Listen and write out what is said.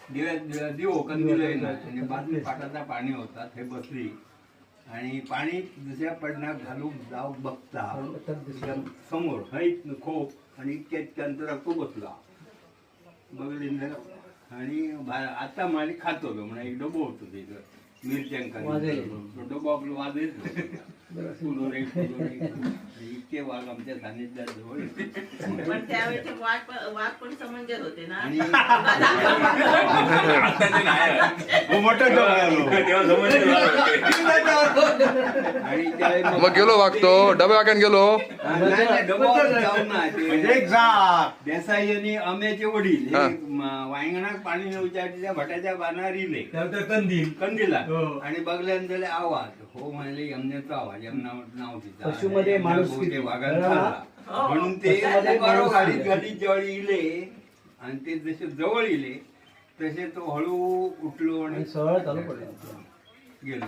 दिवो कंदील येणार आणि बाजू पाटाचा पाणी होता ते बसली आणि पाणी दुसऱ्या पडण्यात घालून जाऊ बघता समोर हय खोप आणि त्यानंतर तो बसला बघले आणि आता मला खात होतो म्हणा एक डबो होतो तिथं मिरच्यांका डबो आपलं वाजेल इतके वाघ आमच्या सानिध्यात जवळ पण त्यावेळेचे वाघ पण समंजस होते ना आणि मग गेलो वागतो डबे वाक्यान गेलो देसाई आणि आंब्याचे वडील वांगणात पाणी नेऊच्या त्या भटाच्या बाणावर इले कंदीला आणि बघल्यान त्याला आवाज हो म्हणले यमनेचा आवाज यमना नाव तिचा पशुमध्ये माणूस म्हणून ते गाडीत जवळ इले आणि ते जसे जवळ इले तसे तो हळू उठलो आणि सरळ चालू पडला गेलो